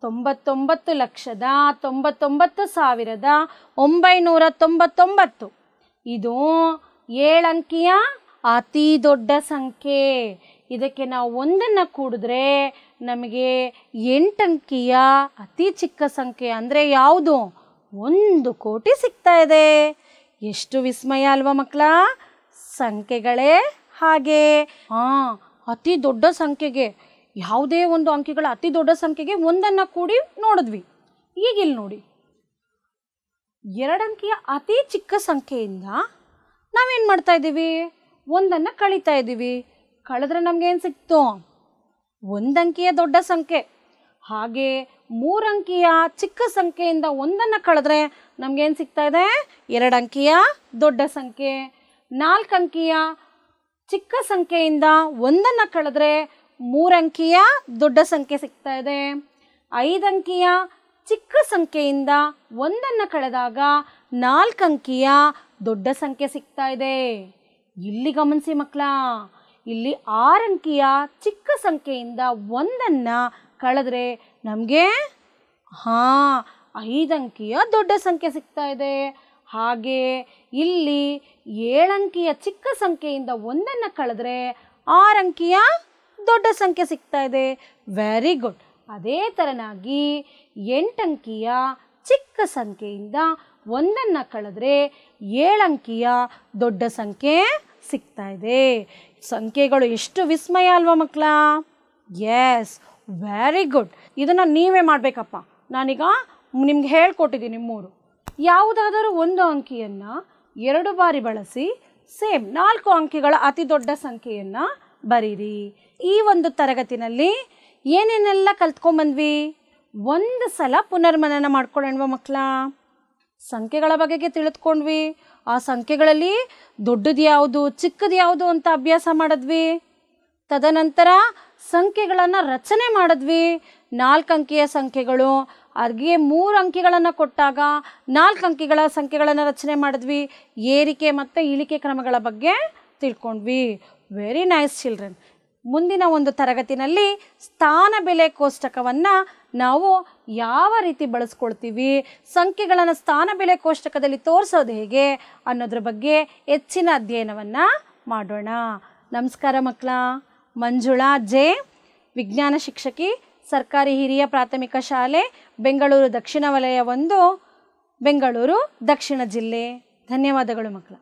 99,99,999 ಇದು 7 ಅಂಕಿಯ ಅತಿ ದೊಡ್ಡ ಸಂಖ್ಯೆ. ಇದಕ್ಕೆ ನಾವು ಒಂದನ್ನು ಕೂಡಿದ್ರೆ ನಮಗೆ 8 ಅಂಕಿಯ ಅತಿ ಚಿಕ್ಕ ಸಂಖ್ಯೆ ಅಂದರೆ ಯಾವುದು? 1,00,00,000 ಸಿಗ್ತಾ ಇದೆ. ಎಷ್ಟು ವಿಸ್ಮಯ ಅಲ್ವಾ ಮಕ್ಕಳ? ಸಂಖ್ಯೆಗಳೇ ಹಾಗೆ. ಅತಿ ದೊಡ್ಡ ಸಂಖ್ಯೆಗೆ, ಯಾವುದೇ ಒಂದು ಅಂಕಿಗಳ ಅತಿ ದೊಡ್ಡ ಸಂಖ್ಯೆಗೆ ಒಂದನ್ನು ಕೂಡಿ ನೋಡಿದ್ವಿ. ಈಗ ಇಲ್ಲಿ ನೋಡಿ, 2 ಅಂಕಿಯ ಅತಿ ಚಿಕ್ಕ ಸಂಖ್ಯೆಯಿಂದ ನಾವೇನು ಮಾಡ್ತಾ ಇದ್ದೀವಿ? ಒಂದನ್ನು ಕಳೀತಾ ಇದ್ದೀವಿ. ಕಳೆದ್ರೆ ನಮಗೇನು ಸಿಕ್ತು? 1 ಅಂಕಿಯ ದೊಡ್ಡ ಸಂಖ್ಯೆ. ಹಾಗೆ 3 ಅಂಕಿಯ ಚಿಕ್ಕ ಸಂಖ್ಯೆಯಿಂದ ಒಂದನ್ನು ಕಳೆದ್ರೆ ನಮಗೇನು ಸಿಗ್ತಾ ಇದೆ? 2 ಅಂಕಿಯ ದೊಡ್ಡ ಸಂಖ್ಯೆ. 4 ಅಂಕಿಯ ಚಿಕ್ಕ ಸಂಖ್ಯೆಯಿಂದ ಒಂದನ್ನು ಕಳೆದ್ರೆ 3 ಅಂಕಿಯ ದೊಡ್ಡ ಸಂಖ್ಯೆ ಸಿಗ್ತಾ ಇದೆ. 5 ಅಂಕಿಯ ಚಿಕ್ಕ ಸಂಖ್ಯೆಯಿಂದ ಒಂದನ್ನು ಕಳೆದಾಗ 4 ಅಂಕಿಯ ದೊಡ್ಡ ಸಂಖ್ಯೆ ಸಿಗ್ತಾ ಇದೆ. ಇಲ್ಲಿ ಗಮನಿಸಿ ಮಕ್ಕಳ, ಇಲ್ಲಿ 6 ಅಂಕಿಯ ಚಿಕ್ಕ ಸಂಖ್ಯೆಯಿಂದ ಒಂದನ್ನು ಕಳೆದ್ರೆ ನಮಗೆ 5 ಅಂಕಿಯ ದೊಡ್ಡ ಸಂಖ್ಯೆ ಸಿಗ್ತಾ ಇದೆ. ಹಾಗೆ ಇಲ್ಲಿ 7 ಅಂಕಿಯ ಚಿಕ್ಕ ಸಂಖ್ಯೆಯಿಂದ ಒಂದನ್ನು ಕಳೆದ್ರೆ 6 ಅಂಕಿಯ ದೊಡ್ಡ ಸಂಖ್ಯೆ ಸಿಗ್ತಾ ಇದೆ. Very good. ಅದೇ ಥರನಾಗಿ 8 ಅಂಕಿಯ ಚಿಕ್ಕ ಸಂಖ್ಯೆಯಿಂದ ಒಂದನ್ನು ಕಳೆದ್ರೆ 7 ಅಂಕಿಯ ದೊಡ್ಡ ಸಂಖ್ಯೆ ಸಿಗ್ತಾ ಇದೆ. ಸಂಖ್ಯೆಗಳು ಎಷ್ಟು ವಿಸ್ಮಯ ಅಲ್ವಾ ಮಕ್ಕಳ? Yes, very good. ಇದನ್ನು ನೀವೇ ಮಾಡಬೇಕಪ್ಪ. ನಾನೀಗ ನಿಮ್ಗೆ ಹೇಳ್ಕೊಟ್ಟಿದ್ದೀನಿ 3. ಯಾವುದಾದರೂ ಒಂದು ಅಂಕಿಯನ್ನು 2 ಬಾರಿ ಬಳಸಿ ಸೇಮ್ 4 ಅಂಕಿಗಳ ಅತಿ ದೊಡ್ಡ ಸಂಖ್ಯೆಯನ್ನು ಬರೀರಿ. ಈ ಒಂದು ತರಗತಿನಲ್ಲಿ ಏನೇನೆಲ್ಲ ಕಲ್ತ್ಕೊಂಡ್ಬಂದ್ವಿ? ಒಂದು ಸಲ ಪುನರ್ಮನನ ಮಾಡ್ಕೊಳ್ಳೋಣವಾ ಮಕ್ಕಳ? ಸಂಖ್ಯೆಗಳ ಬಗೆಗೆ ತಿಳಿದುಕೊಂಡ್ವಿ. ಆ ಸಂಖ್ಯೆಗಳಲ್ಲಿ ದೊಡ್ಡದು ಯಾವುದು, ಚಿಕ್ಕದು ಯಾವುದು ಅಂತ ಅಭ್ಯಾಸ ಮಾಡಿದ್ವಿ. ತದನಂತರ ಸಂಖ್ಯೆಗಳನ್ನು ರಚನೆ ಮಾಡಿದ್ವಿ. 4 ಅಂಕಿಯ ಸಂಖ್ಯೆಗಳು, ಹಾಗೆ 3 ಅಂಕಿಗಳನ್ನು ಕೊಟ್ಟಾಗ 4 ಅಂಕಿಗಳ ಸಂಖ್ಯೆಗಳನ್ನು ರಚನೆ ಮಾಡಿದ್ವಿ. ಏರಿಕೆ ಮತ್ತು ಇಳಿಕೆ ಕ್ರಮಗಳ ಬಗ್ಗೆ ತಿಳ್ಕೊಂಡ್ವಿ. Very nice children. ಮುಂದಿನ ಒಂದು ತರಗತಿನಲ್ಲಿ ಸ್ಥಾನ ಬೆಲೆ ಕೋಷ್ಟಕವನ್ನು ನಾವು ಯಾವ ರೀತಿ ಬಳಸ್ಕೊಳ್ತೀವಿ, ಸಂಖ್ಯೆಗಳನ್ನು ಸ್ಥಾನ ಬೆಲೆ ಕೋಷ್ಟಕದಲ್ಲಿ ತೋರಿಸೋದು ಹೇಗೆ ಅನ್ನೋದ್ರ ಬಗ್ಗೆ ಹೆಚ್ಚಿನ ಅಧ್ಯಯನವನ್ನು ಮಾಡೋಣ. ನಮಸ್ಕಾರ ಮಕ್ಕಳ. ಮಂಜುಳಾ ಜೆ, ವಿಜ್ಞಾನ ಶಿಕ್ಷಕಿ, ಸರ್ಕಾರಿ ಹಿರಿಯ ಪ್ರಾಥಮಿಕ ಶಾಲೆ, ಬೆಂಗಳೂರು ದಕ್ಷಿಣ ವಲಯ 1, ಬೆಂಗಳೂರು ದಕ್ಷಿಣ ಜಿಲ್ಲೆ. ಧನ್ಯವಾದಗಳು ಮಕ್ಕಳ.